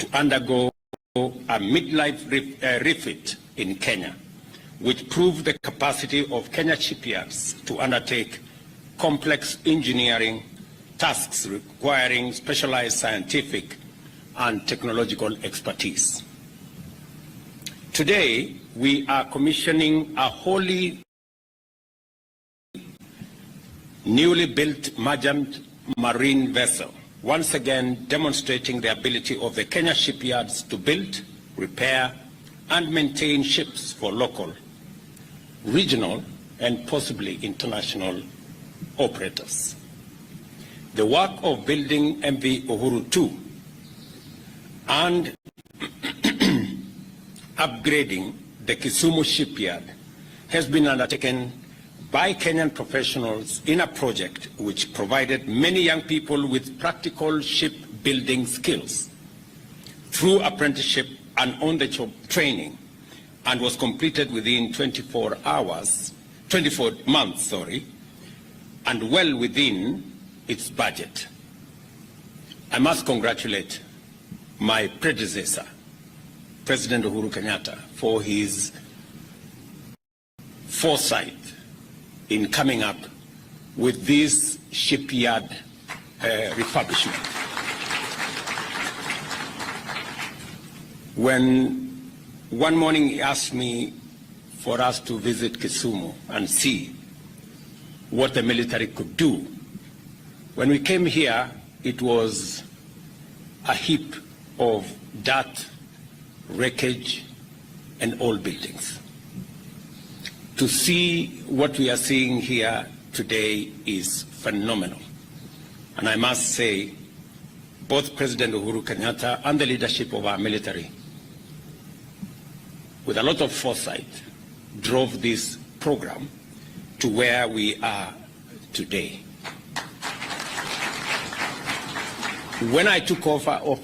to undergo a midlife refit in Kenya, which proved the capacity of Kenya shipyards to undertake complex engineering tasks requiring specialized scientific and technological expertise. Today, we are commissioning a wholly newly built merchant marine vessel, once again demonstrating the ability of the Kenya shipyards to build, repair, and maintain ships for local, regional, and possibly international operators. The work of building MV Uhuru 2 and upgrading the Kisumu shipyard has been undertaken by Kenyan professionals in a project which provided many young people with practical shipbuilding skills through apprenticeship and on-the-job training, and was completed within 24 months, and well within its budget. I must congratulate my predecessor, President Uhuru Kenyatta, for his foresight in coming up with this shipyard refurbishment. When one morning he asked me for us to visit Kisumu and see what the military could do, when we came here, it was a heap of dirt, wreckage, and old buildings. To see what we are seeing here today is phenomenal. And I must say, both President Uhuru Kenyatta and the leadership of our military, with a lot of foresight, drove this program to where we are today. When I took over office,